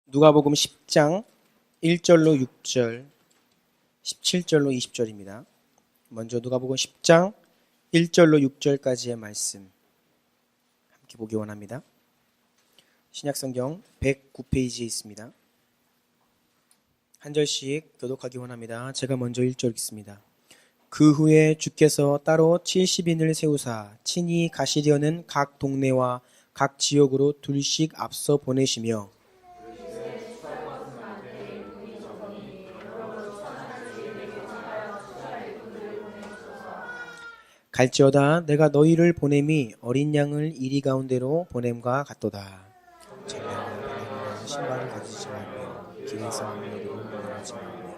누가복음 10장 1절로 6절, 17절로 20절입니다. 먼저 누가복음 10장 1절로 6절까지의 말씀 함께 보기 원합니다. 신약성경 109페이지에 있습니다. 한 절씩 교독하기 원합니다. 제가 먼저 1절 읽습니다. 그 후에 주께서 따로 70인을 세우사 친히 가시려는 각 동네와 각 지역으로 둘씩 앞서 보내시며 갈지어다 내가 너희를 보냄이 어린 양을 이리 가운데로 보냄과 같도다. 장면과 신발을 가지지 말며 길에서 아무에게도 물러나지 말며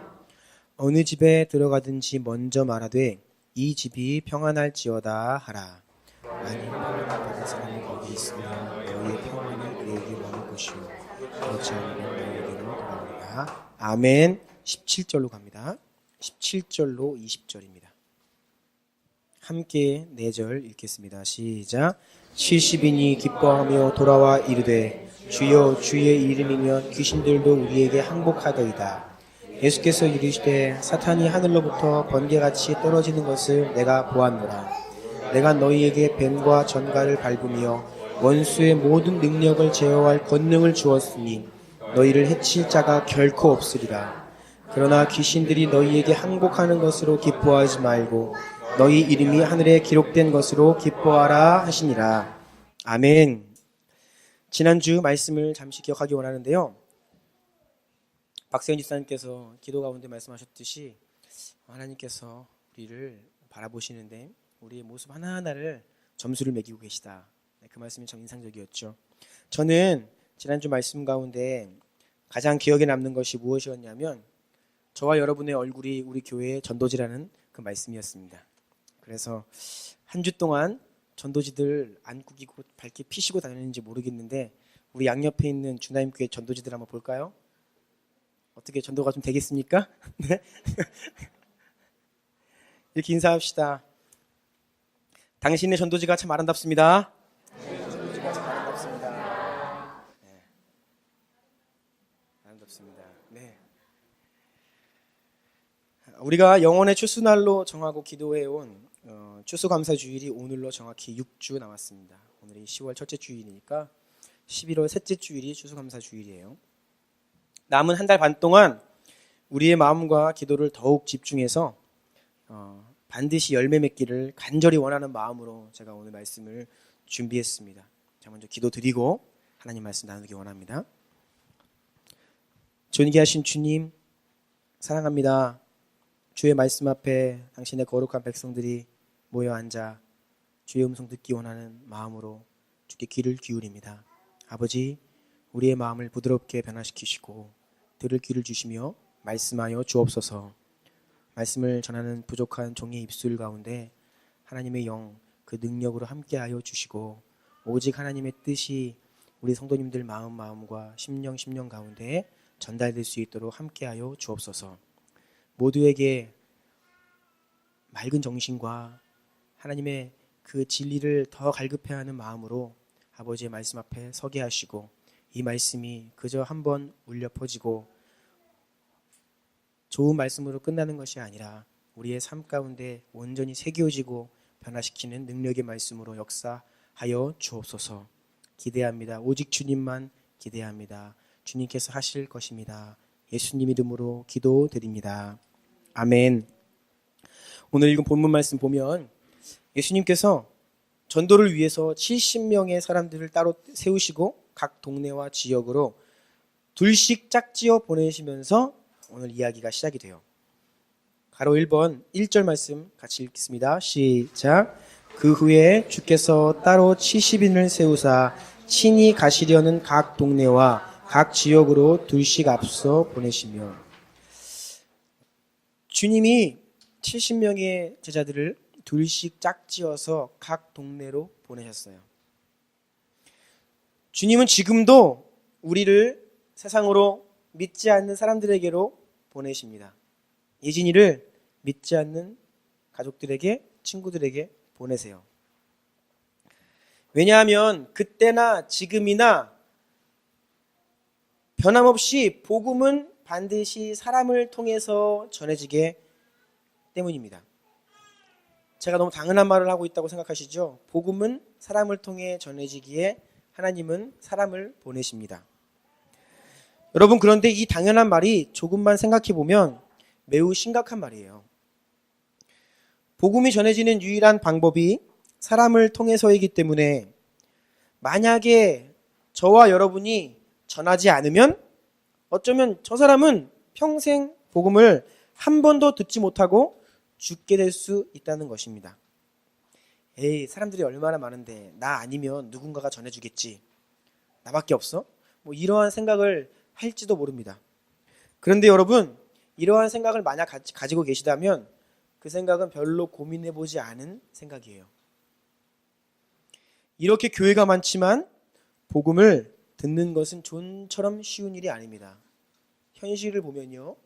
어느 집에 들어가든지 먼저 말하되 이 집이 평안할지어다 하라. 만일 평안을 받은 사람이 거기 있으면 너희의 평안이 그에게 머물 것이요 그렇지 않으면 너희에게로 돌아오리라. 아멘. 17절로 갑니다. 17절로 20절입니다. 함께 4절 읽겠습니다. 시작. 70인이 기뻐하며 돌아와 이르되 주여 주의 이름이면 귀신들도 우리에게 항복하더이다. 예수께서 이르시되 사탄이 하늘로부터 번개같이 떨어지는 것을 내가 보았노라. 내가 너희에게 뱀과 전갈을 밟으며 원수의 모든 능력을 제어할 권능을 주었으니 너희를 해칠 자가 결코 없으리라. 그러나 귀신들이 너희에게 항복하는 것으로 기뻐하지 말고 너희 이름이 하늘에 기록된 것으로 기뻐하라 하시니라. 아멘. 지난주 말씀을 잠시 기억하기 원하는데요. 박세현 집사님께서 기도 가운데 말씀하셨듯이 하나님께서 우리를 바라보시는데 우리의 모습 하나하나를 점수를 매기고 계시다. 그 말씀이 참 인상적이었죠. 저는 지난주 말씀 가운데 가장 기억에 남는 것이 무엇이었냐면 저와 여러분의 얼굴이 우리 교회의 전도지라는 그 말씀이었습니다. 그래서 한 주 동안 전도지들 안 구기고 밝게 피시고 다녔는지 모르겠는데 우리 양옆에 있는 주나임교회 전도지들 한번 볼까요? 어떻게 전도가 좀 되겠습니까? 네? 이렇게 인사합시다. 당신의 전도지가 참 아름답습니다. 전도지가 참 아름답습니다. 네. 아름답습니다. 네. 우리가 영혼의 추수날로 정하고 기도해온 추수감사주일이 오늘로 정확히 6주 남았습니다. 오늘이 10월 첫째 주일이니까 11월 셋째 주일이 추수감사주일이에요. 남은 한 달 반 동안 우리의 마음과 기도를 더욱 집중해서 반드시 열매 맺기를 간절히 원하는 마음으로 제가 오늘 말씀을 준비했습니다. 자, 먼저 기도드리고 하나님 말씀 나누기 원합니다. 존귀하신 주님, 사랑합니다. 주의 말씀 앞에 당신의 거룩한 백성들이 모여 앉아 주의 음성 듣기 원하는 마음으로 주께 귀를 기울입니다. 아버지, 우리의 마음을 부드럽게 변화시키시고 들을 귀를 주시며 말씀하여 주옵소서. 말씀을 전하는 부족한 종의 입술 가운데 하나님의 영, 그 능력으로 함께하여 주시고 오직 하나님의 뜻이 우리 성도님들 마음과 심령 가운데 전달될 수 있도록 함께하여 주옵소서. 모두에게 맑은 정신과 하나님의 그 진리를 더 갈급해하는 마음으로 아버지의 말씀 앞에 서게 하시고 이 말씀이 그저 한번 울려 퍼지고 좋은 말씀으로 끝나는 것이 아니라 우리의 삶 가운데 온전히 새겨지고 변화시키는 능력의 말씀으로 역사하여 주옵소서. 기대합니다. 오직 주님만 기대합니다. 주님께서 하실 것입니다. 예수님 이름으로 기도드립니다. 아멘. 오늘 읽은 본문 말씀 보면 예수님께서 전도를 위해서 70명의 사람들을 따로 세우시고 각 동네와 지역으로 둘씩 짝지어 보내시면서 오늘 이야기가 시작이 돼요. 가로 1번 1절 말씀 같이 읽겠습니다. 시작. 그 후에 주께서 따로 70인을 세우사 친히 가시려는 각 동네와 각 지역으로 둘씩 앞서 보내시며 주님이 70명의 제자들을 둘씩 짝지어서 각 동네로 보내셨어요. 주님은 지금도 우리를 세상으로 믿지 않는 사람들에게로 보내십니다. 예진이를 믿지 않는 가족들에게, 친구들에게 보내세요. 왜냐하면 그때나 지금이나 변함없이 복음은 반드시 사람을 통해서 전해지게 때문입니다. 제가 너무 당연한 말을 하고 있다고 생각하시죠? 복음은 사람을 통해 전해지기에 하나님은 사람을 보내십니다. 여러분, 그런데 이 당연한 말이 조금만 생각해 보면 매우 심각한 말이에요. 복음이 전해지는 유일한 방법이 사람을 통해서이기 때문에 만약에 저와 여러분이 전하지 않으면 어쩌면 저 사람은 평생 복음을 한 번도 듣지 못하고 죽게 될 수 있다는 것입니다. 에이, 사람들이 얼마나 많은데 나 아니면 누군가가 전해주겠지. 나밖에 없어? 뭐 이러한 생각을 할지도 모릅니다. 그런데 여러분, 이러한 생각을 만약 가지고 계시다면 그 생각은 별로 고민해보지 않은 생각이에요. 이렇게 교회가 많지만 복음을 듣는 것은 존처럼 쉬운 일이 아닙니다. 현실을 보면요,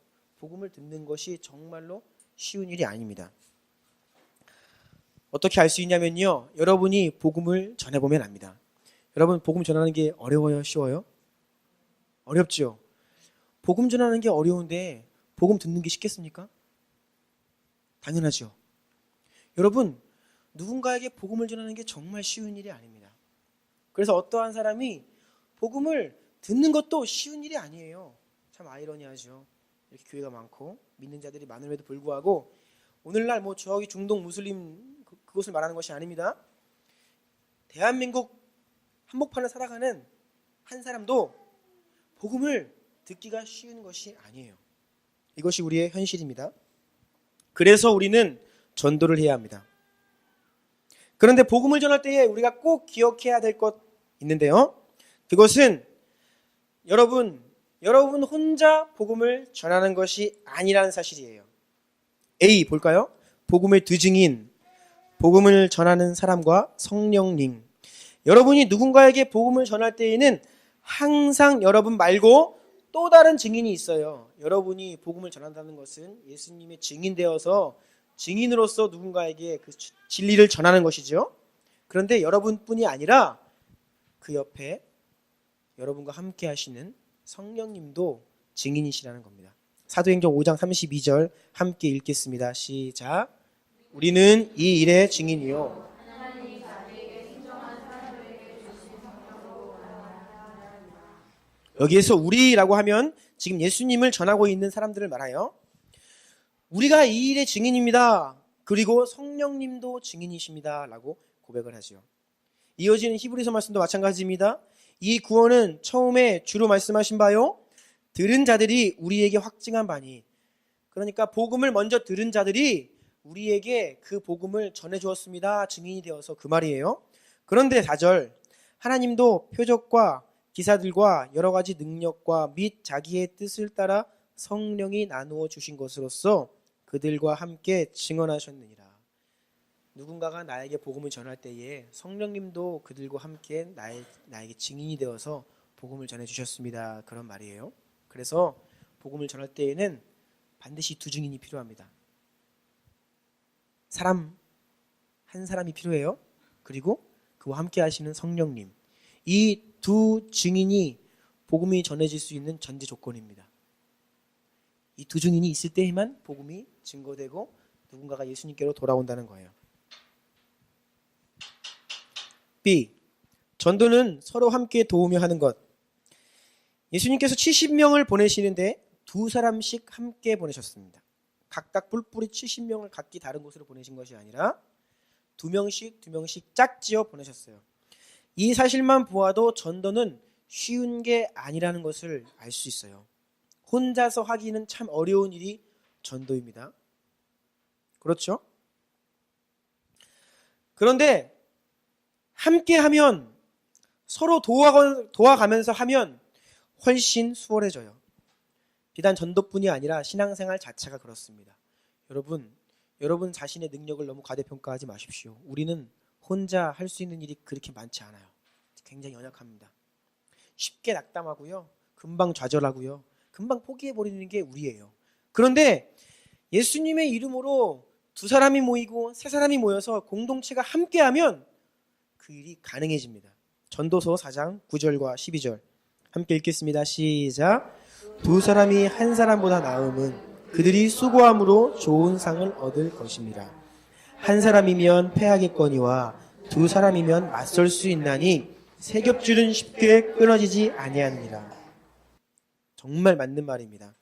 복음을 듣는 것이 정말로 쉬운 일이 아닙니다. 어떻게 알 수 있냐면요, 여러분이 복음을 전해보면 압니다. 여러분, 복음 전하는 게 어려워요? 쉬워요? 어렵죠? 복음 전하는 게 어려운데 복음 듣는 게 쉽겠습니까? 당연하죠. 여러분, 누군가에게 복음을 전하는 게 정말 쉬운 일이 아닙니다. 그래서 어떠한 사람이 복음을 듣는 것도 쉬운 일이 아니에요. 참 아이러니하죠. 이렇게 교회가 많고 믿는 자들이 많음에도 불구하고 오늘날 뭐 저기 중동 무슬림 그것을 말하는 것이 아닙니다. 대한민국 한복판을 살아가는 한 사람도 복음을 듣기가 쉬운 것이 아니에요. 이것이 우리의 현실입니다. 그래서 우리는 전도를 해야 합니다. 그런데 복음을 전할 때에 우리가 꼭 기억해야 될 것 있는데요. 그것은 여러분 혼자 복음을 전하는 것이 아니라는 사실이에요. A 볼까요? 복음의 두 증인, 복음을 전하는 사람과 성령님. 여러분이 누군가에게 복음을 전할 때에는 항상 여러분 말고 또 다른 증인이 있어요. 여러분이 복음을 전한다는 것은 예수님의 증인되어서 증인으로서 누군가에게 그 진리를 전하는 것이죠. 그런데 여러분뿐이 아니라 그 옆에 여러분과 함께 하시는 성령님도 증인이시라는 겁니다. 사도행전 5장 32절 함께 읽겠습니다. 시작. 우리는 이 일의 증인이요. 여기에서 우리라고 하면 지금 예수님을 전하고 있는 사람들을 말하여 우리가 이 일의 증인입니다. 그리고 성령님도 증인이십니다. 라고 고백을 하죠. 이어지는 히브리서 말씀도 마찬가지입니다. 이 구원은 처음에 주로 말씀하신 바요, 들은 자들이 우리에게 확증한 바니. 그러니까 복음을 먼저 들은 자들이 우리에게 그 복음을 전해주었습니다. 증인이 되어서 그 말이에요. 그런데 4절, 하나님도 표적과 기사들과 여러 가지 능력과 및 자기의 뜻을 따라 성령이 나누어 주신 것으로서 그들과 함께 증언하셨느니라. 누군가가 나에게 복음을 전할 때에 성령님도 그들과 함께 나에게 증인이 되어서 복음을 전해주셨습니다. 그런 말이에요. 그래서 복음을 전할 때에는 반드시 두 증인이 필요합니다. 한 사람이 필요해요. 그리고 그와 함께 하시는 성령님. 이 두 증인이 복음이 전해질 수 있는 전제 조건입니다. 이 두 증인이 있을 때에만 복음이 증거되고 누군가가 예수님께로 돌아온다는 거예요. B. 전도는 서로 함께 도우며 하는 것. 예수님께서 70명을 보내시는데 두 사람씩 함께 보내셨습니다. 각각 뿔뿔이 70명을 각기 다른 곳으로 보내신 것이 아니라 두 명씩 짝지어 보내셨어요. 이 사실만 보아도 전도는 쉬운 게 아니라는 것을 알 수 있어요. 혼자서 하기는 참 어려운 일이 전도입니다. 그렇죠? 그런데 함께 하면, 서로 도와가면서 하면 훨씬 수월해져요. 비단 전도뿐이 아니라 신앙생활 자체가 그렇습니다. 여러분 자신의 능력을 너무 과대평가하지 마십시오. 우리는 혼자 할 수 있는 일이 그렇게 많지 않아요. 굉장히 연약합니다. 쉽게 낙담하고요. 금방 좌절하고요. 금방 포기해버리는 게 우리예요. 그런데 예수님의 이름으로 두 사람이 모이고 세 사람이 모여서 공동체가 함께하면 그 일이 가능해집니다. 전도서 4장 9절과 12절 함께 읽겠습니다. 시작. 두 사람이 한 사람보다 나음은 그들이 수고함으로 좋은 상을 얻을 것입니다. 한 사람이면 패하겠거니와 두 사람이면 맞설 수 있나니 세 겹줄은 쉽게 끊어지지 아니하느니라. 정말 맞는 말입니다.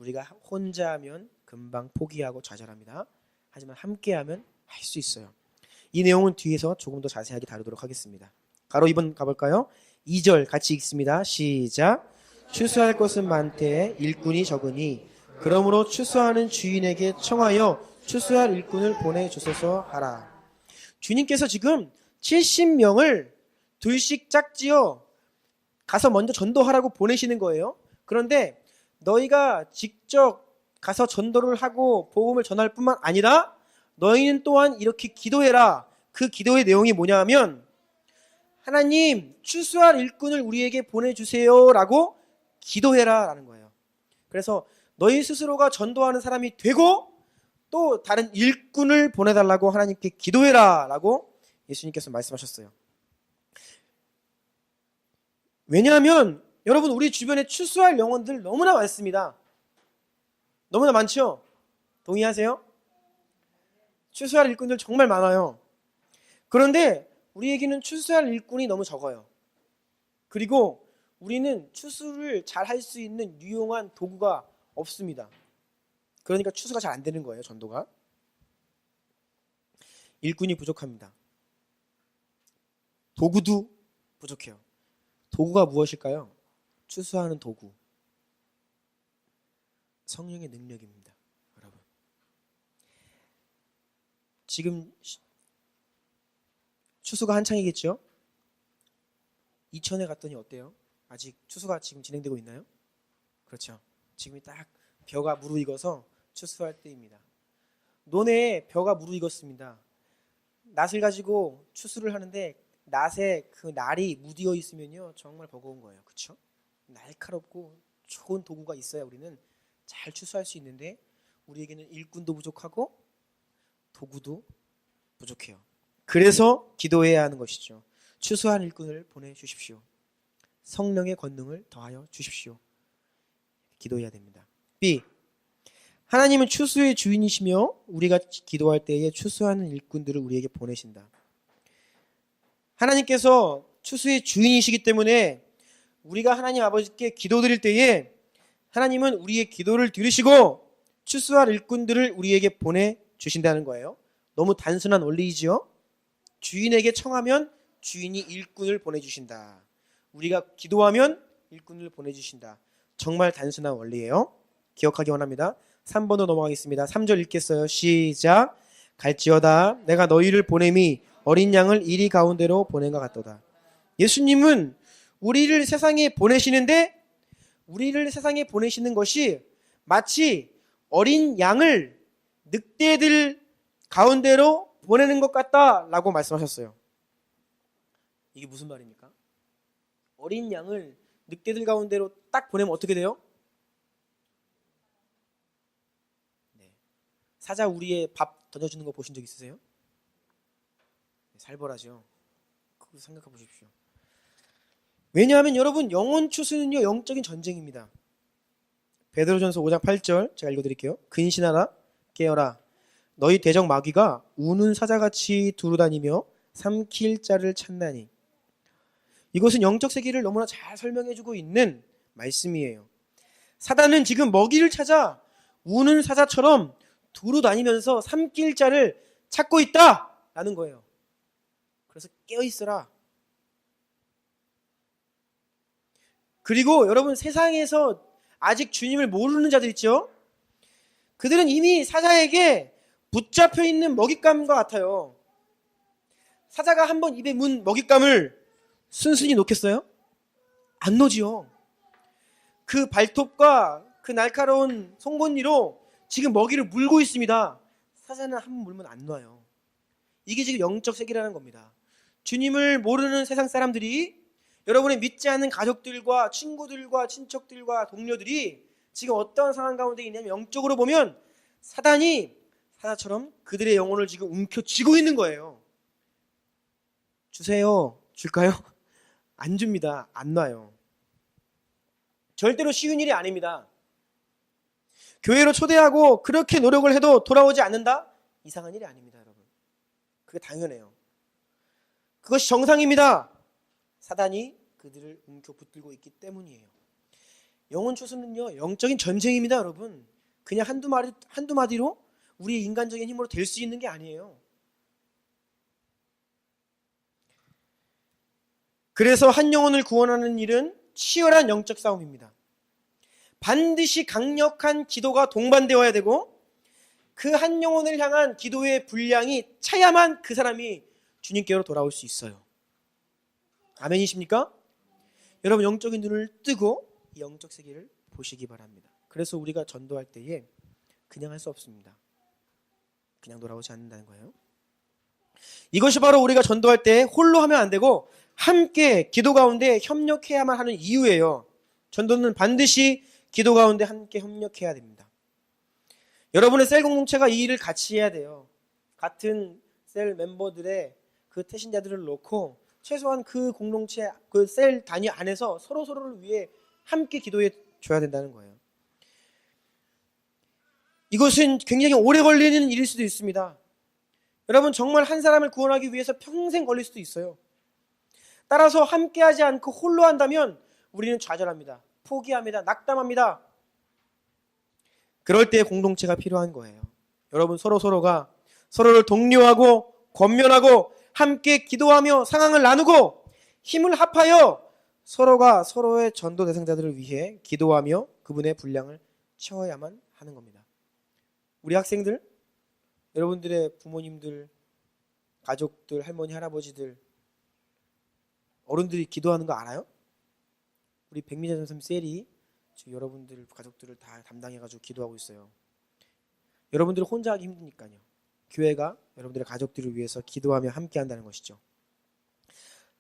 우리가 혼자 하면 금방 포기하고 좌절합니다. 하지만 함께 하면 할 수 있어요. 이 내용은 뒤에서 조금 더 자세하게 다루도록 하겠습니다. 가로 2번 가볼까요? 2절 같이 읽습니다. 시작. 추수할 것은 많되 일꾼이 적으니 그러므로 추수하는 주인에게 청하여 추수할 일꾼을 보내주소서 하라. 주님께서 지금 70명을 둘씩 짝지어 가서 먼저 전도하라고 보내시는 거예요. 그런데 너희가 직접 가서 전도를 하고 복음을 전할 뿐만 아니라 너희는 또한 이렇게 기도해라. 그 기도의 내용이 뭐냐 하면 하나님 추수할 일꾼을 우리에게 보내주세요 라고 기도해라 라는 거예요. 그래서 너희 스스로가 전도하는 사람이 되고 또 다른 일꾼을 보내달라고 하나님께 기도해라 라고 예수님께서 말씀하셨어요. 왜냐하면 여러분 우리 주변에 추수할 영혼들 너무나 많습니다. 너무나 많죠? 동의하세요? 추수할 일꾼들 정말 많아요. 그런데 우리에게는 추수할 일꾼이 너무 적어요. 그리고 우리는 추수를 잘 할 수 있는 유용한 도구가 없습니다. 그러니까 추수가 잘 안 되는 거예요. 전도가. 일꾼이 부족합니다. 도구도 부족해요. 도구가 무엇일까요? 추수하는 도구. 성령의 능력입니다. 여러분. 지금 추수가 한창이겠죠? 이천에 갔더니 어때요? 아직 추수가 지금 진행되고 있나요? 그렇죠. 지금이 딱 벼가 무르익어서 추수할 때입니다. 논에 벼가 무르익었습니다. 낫을 가지고 추수를 하는데 낫에 그 날이 무디어 있으면요 정말 버거운 거예요. 그렇죠? 날카롭고 좋은 도구가 있어야 우리는 잘 추수할 수 있는데 우리에게는 일꾼도 부족하고 도구도 부족해요. 그래서 기도해야 하는 것이죠. 추수한 일꾼을 보내주십시오. 성령의 권능을 더하여 주십시오. 기도해야 됩니다. B. 하나님은 추수의 주인이시며 우리가 기도할 때에 추수하는 일꾼들을 우리에게 보내신다. 하나님께서 추수의 주인이시기 때문에 우리가 하나님 아버지께 기도드릴 때에 하나님은 우리의 기도를 들으시고 추수할 일꾼들을 우리에게 보내주신다는 거예요. 너무 단순한 원리이지요. 주인에게 청하면 주인이 일꾼을 보내주신다. 우리가 기도하면 일꾼을 보내주신다. 정말 단순한 원리예요. 기억하기 원합니다. 3번으로 넘어가겠습니다. 3절 읽겠어요. 시작. 갈지어다 내가 너희를 보냄이 어린 양을 이리 가운데로 보낸 것 같도다. 예수님은 우리를 세상에 보내시는데 우리를 세상에 보내시는 것이 마치 어린 양을 늑대들 가운데로 보내는 것 같다라고 말씀하셨어요. 이게 무슨 말입니까? 어린 양을 늑대들 가운데로 딱 보내면 어떻게 돼요? 네. 사자 우리의 밥 던져주는 거 보신 적 있으세요? 살벌하죠. 그거 생각해 보십시오. 왜냐하면 여러분 영혼 추수는요 영적인 전쟁입니다. 베드로전서 5장 8절 제가 읽어드릴게요. 근신하라 깨어라 너희 대적 마귀가 우는 사자같이 두루다니며 삼킬 자를 찾나니. 이것은 영적 세계를 너무나 잘 설명해주고 있는 말씀이에요. 사단은 지금 먹이를 찾아 우는 사자처럼 두루다니면서 삼킬 자를 찾고 있다라는 거예요. 그래서 깨어있어라. 그리고 여러분 세상에서 아직 주님을 모르는 자들 있죠? 그들은 이미 사자에게 붙잡혀 있는 먹잇감과 같아요. 사자가 한번 입에 문 먹잇감을 순순히 놓겠어요? 안 놓지요. 그 발톱과 그 날카로운 송곳니로 지금 먹이를 물고 있습니다. 사자는 한 번 물면 안 놔요. 이게 지금 영적 세계라는 겁니다. 주님을 모르는 세상 사람들이 여러분의 믿지 않는 가족들과 친구들과 친척들과 동료들이 지금 어떤 상황 가운데 있냐면 영적으로 보면 사단이 사자처럼 그들의 영혼을 지금 움켜쥐고 있는 거예요. 주세요. 줄까요? 안 줍니다. 안 놔요. 절대로 쉬운 일이 아닙니다. 교회로 초대하고 그렇게 노력을 해도 돌아오지 않는다? 이상한 일이 아닙니다, 여러분. 그게 당연해요. 그것이 정상입니다. 사단이 그들을 움켜 붙들고 있기 때문이에요. 영혼 추수는요, 영적인 전쟁입니다, 여러분. 그냥 한두 마디로 우리의 인간적인 힘으로 될 수 있는 게 아니에요. 그래서 한 영혼을 구원하는 일은 치열한 영적 싸움입니다. 반드시 강력한 기도가 동반되어야 되고 그 한 영혼을 향한 기도의 분량이 차야만 그 사람이 주님께로 돌아올 수 있어요. 아멘이십니까? 여러분, 영적인 눈을 뜨고 이 영적 세계를 보시기 바랍니다. 그래서 우리가 전도할 때에 그냥 할 수 없습니다. 그냥 돌아오지 않는다는 거예요. 이것이 바로 우리가 전도할 때 홀로 하면 안 되고 함께 기도 가운데 협력해야만 하는 이유예요. 전도는 반드시 기도 가운데 함께 협력해야 됩니다. 여러분의 셀 공동체가 이 일을 같이 해야 돼요. 같은 셀 멤버들의 그 태신자들을 놓고 최소한 그 공동체, 그 셀 단위 안에서 서로를 위해 함께 기도해 줘야 된다는 거예요. 이것은 굉장히 오래 걸리는 일일 수도 있습니다. 여러분, 정말 한 사람을 구원하기 위해서 평생 걸릴 수도 있어요. 따라서 함께하지 않고 홀로 한다면 우리는 좌절합니다. 포기합니다. 낙담합니다. 그럴 때 공동체가 필요한 거예요. 여러분, 서로가 서로를 독려하고 권면하고 함께 기도하며 상황을 나누고 힘을 합하여 서로가 서로의 전도 대상자들을 위해 기도하며 그분의 분량을 채워야만 하는 겁니다. 우리 학생들, 여러분들의 부모님들, 가족들, 할머니, 할아버지들, 어른들이 기도하는 거 알아요? 우리 백미자 전선 셀이 여러분들 가족들을 다 담당해가지고 기도하고 있어요. 여러분들이 혼자 하기 힘드니까요. 교회가 여러분들의 가족들을 위해서 기도하며 함께 한다는 것이죠.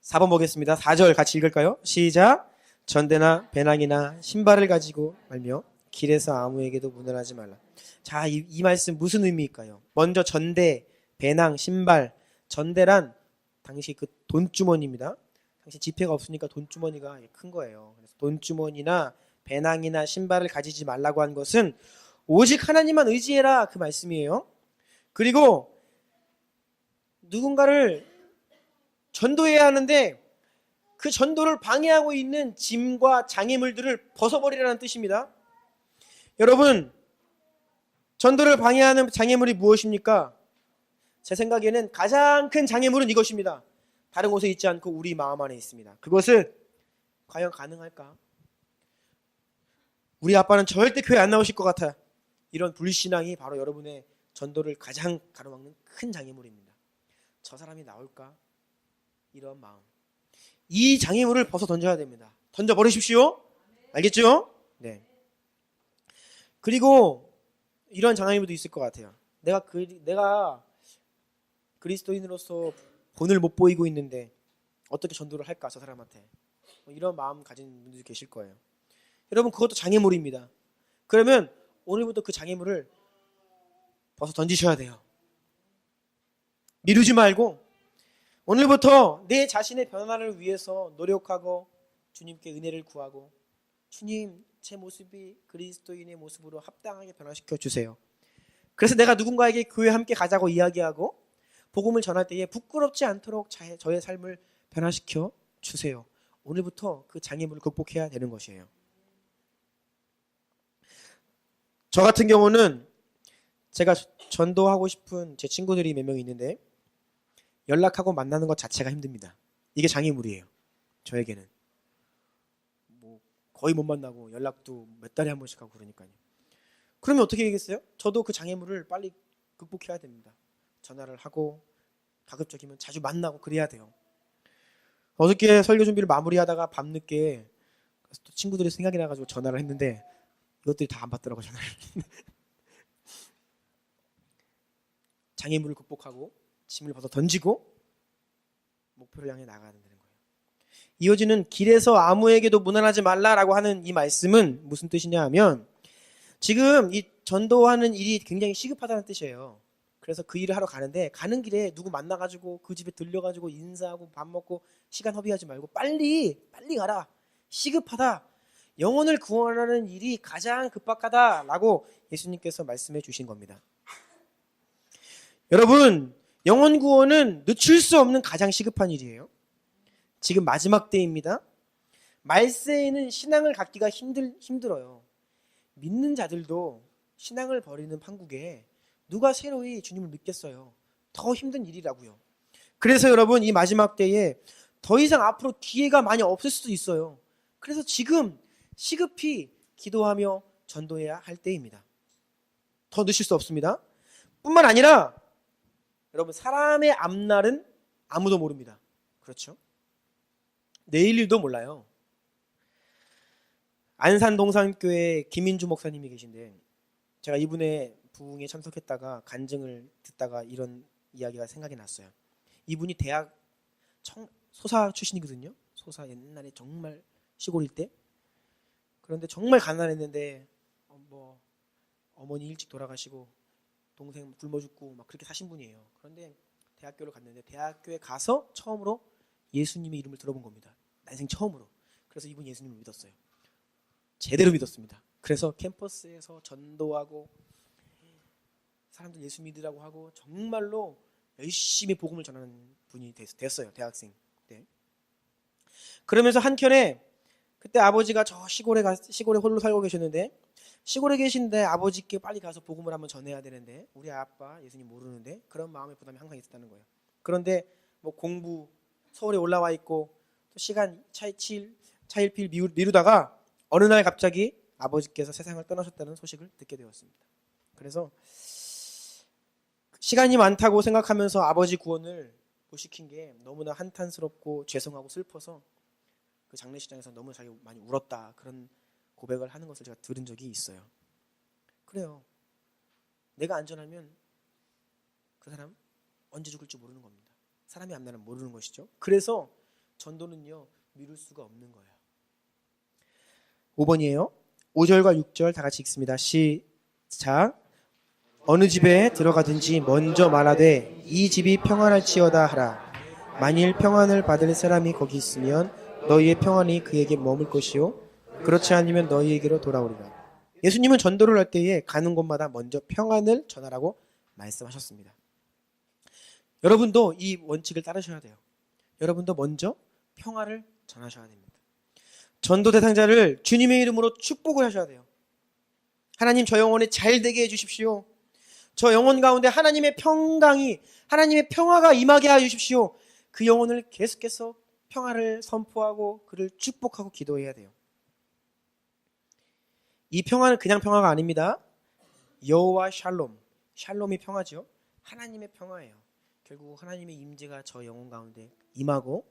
4번 보겠습니다. 4절 같이 읽을까요? 시작. 전대나 배낭이나 신발을 가지고 말며 길에서 아무에게도 문안하지 말라. 자, 이 말씀 무슨 의미일까요? 먼저 전대, 배낭, 신발. 전대란 당시 그 돈주머니입니다. 당시 지폐가 없으니까 돈주머니가 큰 거예요. 그래서 돈주머니나 배낭이나 신발을 가지지 말라고 한 것은 오직 하나님만 의지해라, 그 말씀이에요. 그리고 누군가를 전도해야 하는데 그 전도를 방해하고 있는 짐과 장애물들을 벗어버리라는 뜻입니다. 여러분, 전도를 방해하는 장애물이 무엇입니까? 제 생각에는 가장 큰 장애물은 이것입니다. 다른 곳에 있지 않고 우리 마음 안에 있습니다. 그것은 과연 가능할까? 우리 아빠는 절대 교회 안 나오실 것 같아. 이런 불신앙이 바로 여러분의 전도를 가장 가로막는 큰 장애물입니다. 저 사람이 나올까? 이런 마음. 이 장애물을 벗어 던져야 됩니다. 던져버리십시오. 알겠죠? 네. 그리고 이런 장애물도 있을 것 같아요. 내가 그리스도인으로서 본을 못 보이고 있는데 어떻게 전도를 할까, 저 사람한테. 이런 마음 가진 분들이 계실 거예요. 여러분, 그것도 장애물입니다. 그러면 오늘부터 그 장애물을 벗어 던지셔야 돼요. 미루지 말고 오늘부터 내 자신의 변화를 위해서 노력하고 주님께 은혜를 구하고, 주님, 제 모습이 그리스도인의 모습으로 합당하게 변화시켜 주세요. 그래서 내가 누군가에게 교회 함께 가자고 이야기하고 복음을 전할 때에 부끄럽지 않도록 저의 삶을 변화시켜 주세요. 오늘부터 그 장애물을 극복해야 되는 것이에요. 저 같은 경우는 제가 전도하고 싶은 제 친구들이 몇 명 있는데 연락하고 만나는 것 자체가 힘듭니다. 이게 장애물이에요. 저에게는. 거의 못 만나고 연락도 몇 달에 한 번씩 하고 그러니까요. 그러면 어떻게 되겠어요? 저도 그 장애물을 빨리 극복해야 됩니다. 전화를 하고 가급적이면 자주 만나고 그래야 돼요. 어저께 설교 준비를 마무리하다가 밤늦게 또 친구들이 생각이 나가지고 전화를 했는데 이것들이 다 안 받더라고요, 전화를. 장애물을 극복하고 짐을 벗어 던지고 목표를 향해 나가야 된다는 거예요. 이어지는 길에서 아무에게도 문안하지 말라라고 하는 이 말씀은 무슨 뜻이냐 하면 지금 이 전도하는 일이 굉장히 시급하다는 뜻이에요. 그래서 그 일을 하러 가는데 가는 길에 누구 만나가지고 그 집에 들려가지고 인사하고 밥 먹고 시간 허비하지 말고 빨리 가라. 시급하다. 영혼을 구원하는 일이 가장 급박하다라고 예수님께서 말씀해 주신 겁니다. 여러분, 영혼 구원은 늦출 수 없는 가장 시급한 일이에요. 지금 마지막 때입니다. 말세에는 신앙을 갖기가 힘들어요. 믿는 자들도 신앙을 버리는 판국에 누가 새로이 주님을 믿겠어요? 더 힘든 일이라고요. 그래서 여러분, 이 마지막 때에 더 이상 앞으로 기회가 많이 없을 수도 있어요. 그래서 지금 시급히 기도하며 전도해야 할 때입니다. 더 늦출 수 없습니다. 뿐만 아니라 여러분, 사람의 앞날은 아무도 모릅니다. 그렇죠? 내일 일도 몰라요. 안산 동산교회 김인주 목사님이 계신데 제가 이분의 부흥에 참석했다가 간증을 듣다가 이런 이야기가 생각이 났어요. 이분이 대학 소사 출신이거든요. 소사 옛날에 정말 시골일 때. 그런데 정말 가난했는데 어머니 일찍 돌아가시고 동생 굶어 죽고 막 그렇게 사신 분이에요. 그런데 대학교를 갔는데 대학교에 가서 처음으로 예수님의 이름을 들어본 겁니다. 난생 처음으로. 그래서 이분 예수님을 믿었어요. 제대로 믿었습니다. 그래서 캠퍼스에서 전도하고 사람들 예수 믿으라고 하고 정말로 열심히 복음을 전하는 분이 됐어요. 대학생 때. 그러면서 한켠에 그때 아버지가 저 시골에 홀로 살고 계셨는데 시골에 계신데 아버지께 빨리 가서 복음을 한번 전해야 되는데 우리 아빠 예수님 모르는데 그런 마음의 부담이 항상 있었다는 거예요. 그런데 공부 서울에 올라와 있고 또 시간 차일피일 미루다가 어느 날 갑자기 아버지께서 세상을 떠나셨다는 소식을 듣게 되었습니다. 그래서 시간이 많다고 생각하면서 아버지 구원을 못 시킨 게 너무나 한탄스럽고 죄송하고 슬퍼서 그 장례식장에서 너무 자기 많이 울었다 그런 고백을 하는 것을 제가 들은 적이 있어요. 그래요. 내가 안전하면 그 사람 언제 죽을지 모르는 겁니다. 사람이 앞날은 모르는 것이죠. 그래서 전도는요 미룰 수가 없는 거예요. 5번이에요. 5절과 6절 다 같이 읽습니다. 시작. 어느 집에 들어가든지 먼저 말하되 이 집이 평안할지어다 하라. 만일 평안을 받을 사람이 거기 있으면 너희의 평안이 그에게 머물 것이요 그렇지 않으면 너희에게로 돌아오리라. 예수님은 전도를 할 때에 가는 곳마다 먼저 평안을 전하라고 말씀하셨습니다. 여러분도 이 원칙을 따르셔야 돼요. 여러분도 먼저 평안을 전하셔야 됩니다. 전도 대상자를 주님의 이름으로 축복을 하셔야 돼요. 하나님 저 영혼에 잘 되게 해주십시오. 저 영혼 가운데 하나님의 평강이 하나님의 평화가 임하게 해주십시오. 그 영혼을 계속해서 평화를 선포하고 그를 축복하고 기도해야 돼요. 이 평화는 그냥 평화가 아닙니다. 여호와 샬롬, 샬롬이 평화죠. 하나님의 평화예요. 결국 하나님의 임재가 저 영혼 가운데 임하고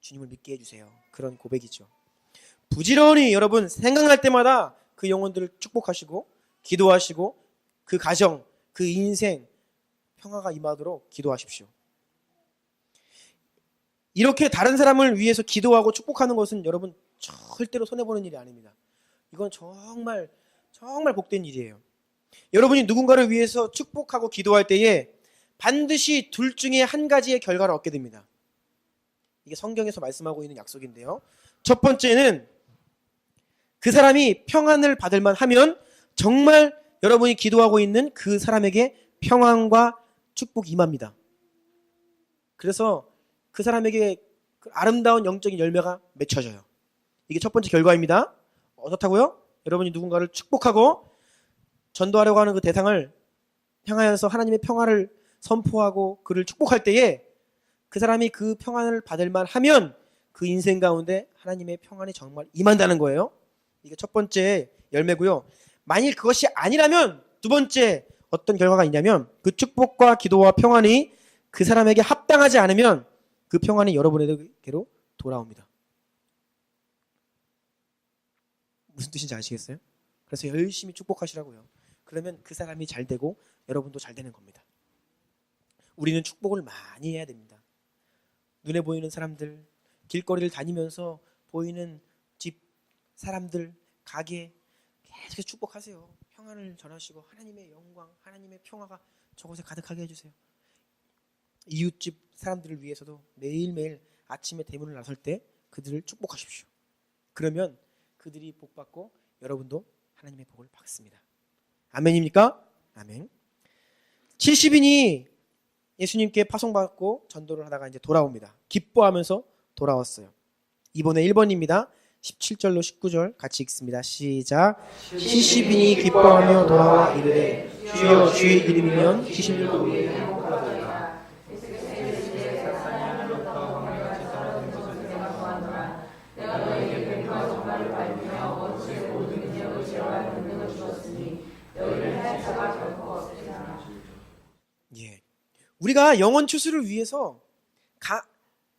주님을 믿게 해주세요. 그런 고백이죠. 부지런히 여러분 생각날 때마다 그 영혼들을 축복하시고 기도하시고 그 가정, 그 인생 평화가 임하도록 기도하십시오. 이렇게 다른 사람을 위해서 기도하고 축복하는 것은 여러분 절대로 손해보는 일이 아닙니다. 이건 정말 복된 일이에요. 여러분이 누군가를 위해서 축복하고 기도할 때에 반드시 둘 중에 한 가지의 결과를 얻게 됩니다. 이게 성경에서 말씀하고 있는 약속인데요. 첫 번째는 그 사람이 평안을 받을 만하면 정말 여러분이 기도하고 있는 그 사람에게 평안과 축복이 임합니다. 그래서 그 사람에게 그 아름다운 영적인 열매가 맺혀져요. 이게 첫 번째 결과입니다. 어떻다고요? 여러분이 누군가를 축복하고 전도하려고 하는 그 대상을 향하여서 하나님의 평화를 선포하고 그를 축복할 때에 그 사람이 그 평안을 받을 만하면 그 인생 가운데 하나님의 평안이 정말 임한다는 거예요. 이게 첫 번째 열매고요. 만일 그것이 아니라면 두 번째 어떤 결과가 있냐면 그 축복과 기도와 평안이 그 사람에게 합당하지 않으면 그 평안이 여러분에게로 돌아옵니다. 무슨 뜻인지 아시겠어요? 그래서 열심히 축복하시라고요. 그러면 그 사람이 잘 되고 여러분도 잘 되는 겁니다. 우리는 축복을 많이 해야 됩니다. 눈에 보이는 사람들, 길거리를 다니면서 보이는 집, 사람들, 가게 계속 축복하세요. 평안을 전하시고 하나님의 영광, 하나님의 평화가 저곳에 가득하게 해주세요. 이웃집 사람들을 위해서도 매일매일 아침에 대문을 나설 때 그들을 축복하십시오. 그러면 그들이 복받고 여러분도 하나님의 복을 받습니다. 아멘입니까? 아멘. 70인이 예수님께 파송받고 전도를 하다가 이제 돌아옵니다. 기뻐하면서 돌아왔어요. 이번에 1번입니다. 17절로 19절 같이 읽습니다. 시작. 70인이 기뻐하며 돌아와 이르되 주여 주의 이름이면 귀신들도 우리에게 행복하도다. 예. 우리가 영혼 추수를 위해서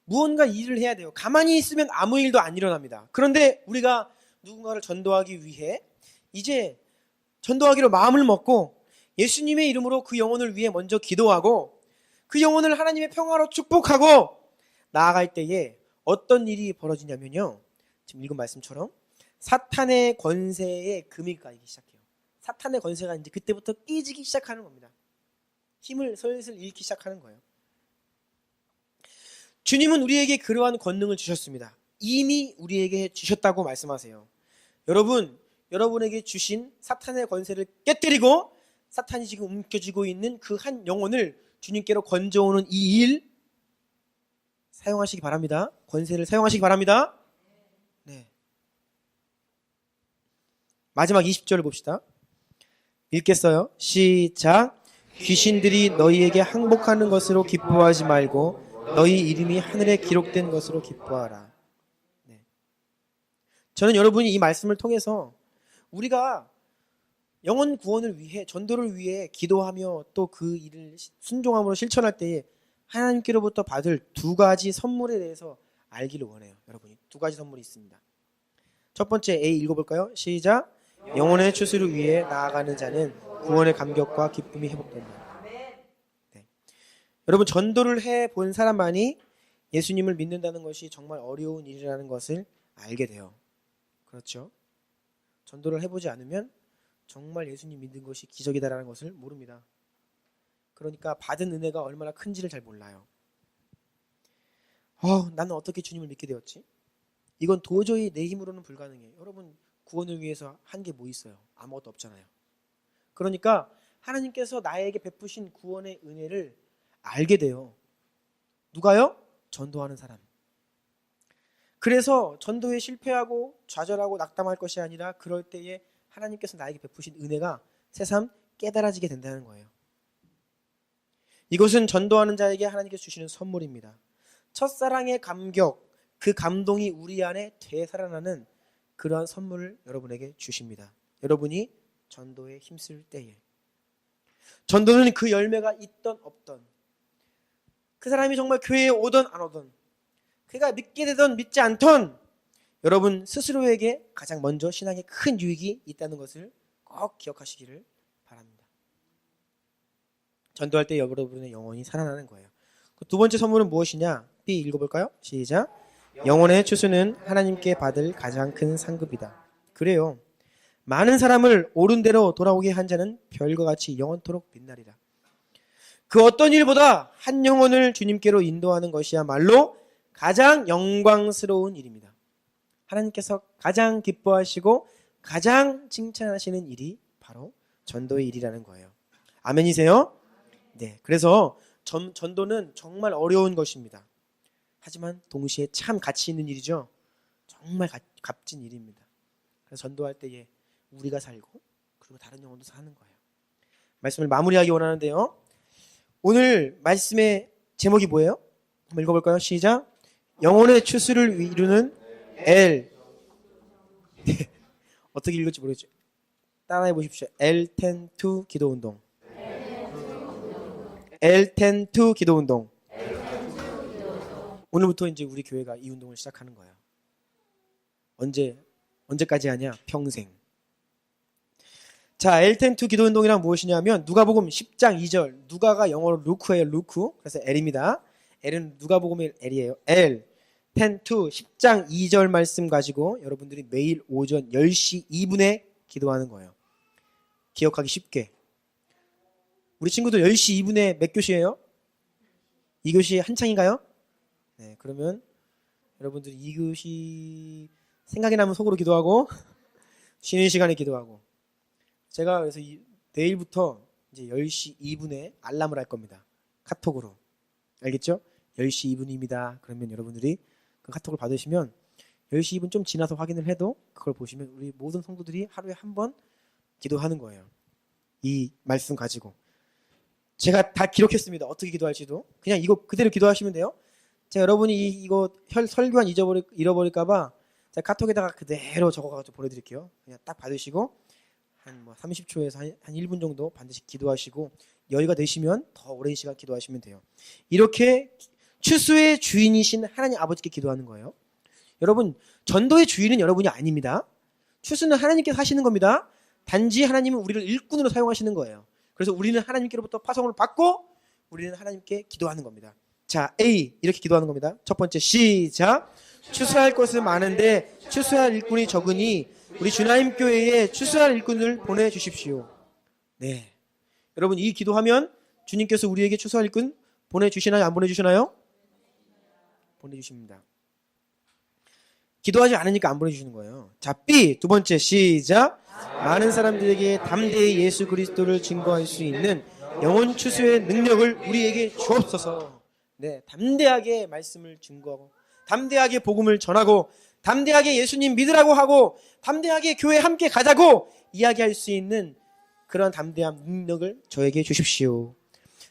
무언가 일을 해야 돼요. 가만히 있으면 아무 일도 안 일어납니다. 그런데 우리가 누군가를 전도하기 위해 이제 전도하기로 마음을 먹고 예수님의 이름으로 그 영혼을 위해 먼저 기도하고 그 영혼을 하나님의 평화로 축복하고 나아갈 때에 어떤 일이 벌어지냐면요. 지금 읽은 말씀처럼 사탄의 권세에 금이 가기 시작해요. 사탄의 권세가 이제 그때부터 깨지기 시작하는 겁니다. 힘을 슬슬 잃기 시작하는 거예요. 주님은 우리에게 그러한 권능을 주셨습니다. 이미 우리에게 주셨다고 말씀하세요. 여러분, 여러분에게 주신 사탄의 권세를 깨뜨리고 사탄이 지금 움켜쥐고 있는 그 한 영혼을 주님께로 건져오는 이 일 사용하시기 바랍니다. 권세를 사용하시기 바랍니다. 네. 마지막 20절을 봅시다. 읽겠어요. 시작. 귀신들이 너희에게 항복하는 것으로 기뻐하지 말고 너희 이름이 하늘에 기록된 것으로 기뻐하라. 네. 저는 여러분이 이 말씀을 통해서 우리가 영혼 구원을 위해 전도를 위해 기도하며 또 그 일을 순종함으로 실천할 때에 하나님께로부터 받을 두 가지 선물에 대해서 알기를 원해요. 여러분이 두 가지 선물이 있습니다. 첫 번째 A 읽어볼까요? 시작. 영혼의 추수를 위해 나아가는 자는 구원의 감격과 기쁨이 회복된다. 네. 여러분 전도를 해본 사람만이 예수님을 믿는다는 것이 정말 어려운 일이라는 것을 알게 돼요. 그렇죠? 전도를 해보지 않으면 정말 예수님 믿는 것이 기적이다라는 것을 모릅니다. 그러니까 받은 은혜가 얼마나 큰지를 잘 몰라요. 나는 어떻게 주님을 믿게 되었지? 이건 도저히 내 힘으로는 불가능해요. 여러분 구원을 위해서 한 게 뭐 있어요? 아무것도 없잖아요. 그러니까 하나님께서 나에게 베푸신 구원의 은혜를 알게 돼요. 누가요? 전도하는 사람. 그래서 전도에 실패하고 좌절하고 낙담할 것이 아니라 그럴 때에 하나님께서 나에게 베푸신 은혜가 새삼 깨달아지게 된다는 거예요. 이것은 전도하는 자에게 하나님께서 주시는 선물입니다. 첫사랑의 감격, 그 감동이 우리 안에 되살아나는 그러한 선물을 여러분에게 주십니다. 여러분이 전도에 힘쓸 때에. 전도는 그 열매가 있던 없던, 그 사람이 정말 교회에 오던 안 오던, 그가 믿게 되던 믿지 않던 여러분 스스로에게 가장 먼저 신앙에 큰 유익이 있다는 것을 꼭 기억하시기를 바랍니다. 전도할 때 여러분의 영혼이 살아나는 거예요. 두 번째 선물은 무엇이냐? B 읽어볼까요? 시작. 영혼의 추수는 하나님께 받을 가장 큰 상급이다. 그래요. 많은 사람을 옳은 대로 돌아오게 한 자는 별과 같이 영원토록 빛나리라. 그 어떤 일보다 한 영혼을 주님께로 인도하는 것이야말로 가장 영광스러운 일입니다. 하나님께서 가장 기뻐하시고 가장 칭찬하시는 일이 바로 전도의 일이라는 거예요. 아멘이세요? 네. 그래서 전도는 정말 어려운 것입니다. 하지만 동시에 참 가치 있는 일이죠. 정말 값진 일입니다. 그래서 전도할 때에 우리가 살고 그리고 다른 영혼도 사는 거예요. 말씀을 마무리하기 원하는데요. 오늘 말씀의 제목이 뭐예요? 한번 읽어볼까요? 시작. 영혼의 추수를 이루는 L. 어떻게 읽을지 모르겠죠. 따라해 보십시오. L10-2 기도운동. L10-2 기도운동. 오늘부터 이제 우리 교회가 이 운동을 시작하는 거예요. 언제까지 하냐? 평생. 자, L10-2 기도운동이란 무엇이냐면 누가복음 10장 2절. 누가가 영어로 루크예요. 루크. 그래서 L입니다. L은 누가복음의 L이에요. L. 10-2 10장 2절 말씀 가지고 여러분들이 매일 오전 10시 2분에 기도하는 거예요. 기억하기 쉽게. 우리 친구들 10시 2분에 몇 교시예요? 2교시 한창인가요? 네, 그러면 여러분들이 2교시 생각이 나면 속으로 기도하고 쉬는 시간에 기도하고. 제가 그래서 내일부터 이제 10시 2분에 알람을 할 겁니다. 카톡으로. 알겠죠? 10시 2분입니다. 그러면 여러분들이 그 카톡을 받으시면 10시 2분 좀 지나서 확인을 해도 그걸 보시면 우리 모든 성도들이 하루에 한 번 기도하는 거예요. 이 말씀 가지고. 제가 다 기록했습니다. 어떻게 기도할지도. 그냥 이거 그대로 기도하시면 돼요. 제가 여러분이 이거 설교한 잃어버릴까봐 제가 카톡에다가 그대로 적어가지고 보내드릴게요. 그냥 딱 받으시고 한 30초에서 한 1분 정도 반드시 기도하시고 여유가 되시면 더 오랜 시간 기도하시면 돼요. 이렇게 추수의 주인이신 하나님 아버지께 기도하는 거예요. 여러분, 전도의 주인은 여러분이 아닙니다. 추수는 하나님께서 하시는 겁니다. 단지 하나님은 우리를 일꾼으로 사용하시는 거예요. 그래서 우리는 하나님께로부터 파송을 받고 우리는 하나님께 기도하는 겁니다. 자, A 이렇게 기도하는 겁니다. 첫 번째 시작. 추수할 것은 많은데 추수할 일꾼이 적으니 우리 주나임 교회에 추수할 일꾼을 보내주십시오. 네, 여러분 이 기도하면 주님께서 우리에게 추수할 일꾼 보내주시나요? 안 보내주시나요? 보내주십니다. 기도하지 않으니까 안 보내주시는 거예요. 자, B 두 번째 시작. 많은 사람들에게 담대히 예수 그리스도를 증거할 수 있는 영혼 추수의 능력을 우리에게 주옵소서. 네, 담대하게 말씀을 증거하고 담대하게 복음을 전하고 담대하게 예수님 믿으라고 하고 담대하게 교회 함께 가자고 이야기할 수 있는 그런 담대한 능력을 저에게 주십시오.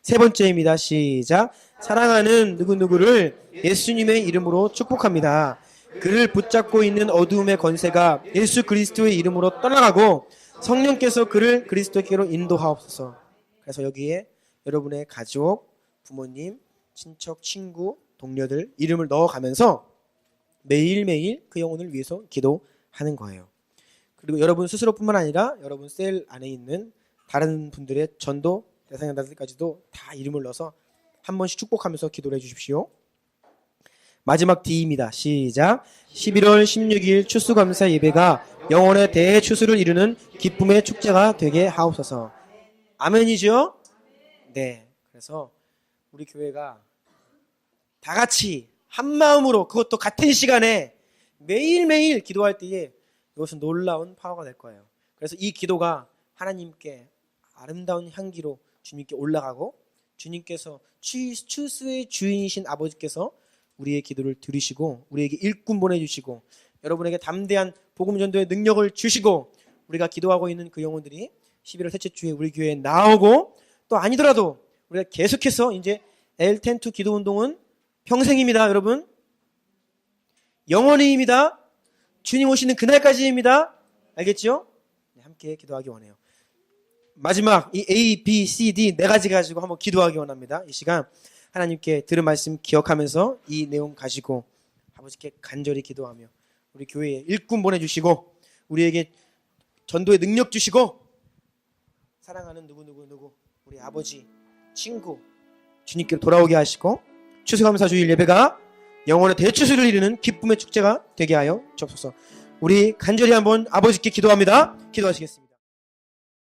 세 번째입니다. 시작. 사랑하는 누구누구를 예수님의 이름으로 축복합니다. 그를 붙잡고 있는 어두움의 권세가 예수 그리스도의 이름으로 떠나가고 성령께서 그를 그리스도께로 인도하옵소서. 그래서 여기에 여러분의 가족, 부모님, 친척, 친구, 동료들 이름을 넣어가면서 매일매일 그 영혼을 위해서 기도하는 거예요. 그리고 여러분 스스로뿐만 아니라 여러분 셀 안에 있는 다른 분들의 전도 대상자들까지도 다 이름을 넣어서 한 번씩 축복하면서 기도를 해주십시오. 마지막 D입니다. 시작. 11월 16일 추수감사 예배가 영혼의 대추수를 이루는 기쁨의 축제가 되게 하옵소서. 아멘이죠? 네. 그래서 우리 교회가 다 같이 한 마음으로 그것도 같은 시간에 매일매일 기도할 때에 이것은 놀라운 파워가 될 거예요. 그래서 이 기도가 하나님께 아름다운 향기로 주님께 올라가고 주님께서 추수의 주인이신 아버지께서 우리의 기도를 들으시고 우리에게 일꾼 보내주시고 여러분에게 담대한 복음 전도의 능력을 주시고 우리가 기도하고 있는 그 영혼들이 11월 셋째 주에 우리 교회에 나오고 또 아니더라도 우리가 계속해서 이제 L10 기도 운동은 평생입니다. 여러분 영원히입니다. 주님 오시는 그날까지입니다. 알겠죠? 네, 함께 기도하기 원해요. 마지막 이 A, B, C, D 네 가지 가지고 한번 기도하기 원합니다. 이 시간 하나님께 들은 말씀 기억하면서 이 내용 가지고 아버지께 간절히 기도하며 우리 교회에 일꾼 보내주시고 우리에게 전도의 능력 주시고 사랑하는 누구 우리 아버지, 친구 주님께로 돌아오게 하시고 추수감사 주일 예배가 영혼의 대추수를 이루는 기쁨의 축제가 되게 하여 주옵소서. 우리 간절히 한번 아버지께 기도합니다. 기도하시겠습니다.